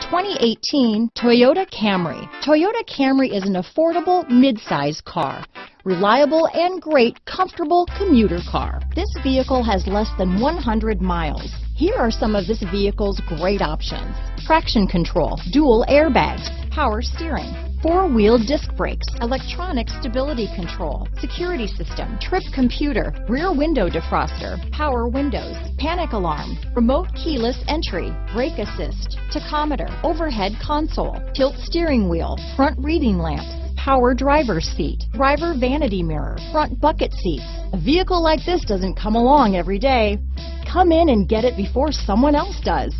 2018 Toyota Camry. Toyota Camry is an affordable mid-size car. Reliable and great comfortable commuter car. This vehicle has less than 100 miles. Here are some of this vehicle's great options. Traction control, dual airbags, power steering, four-wheel disc brakes, electronic stability control, security system, trip computer, rear window defroster, power windows, panic alarm, remote keyless entry, brake assist, tachometer, overhead console, tilt steering wheel, front reading lamps, power driver's seat, driver vanity mirror, front bucket seats. A vehicle like this doesn't come along every day. Come in and get it before someone else does.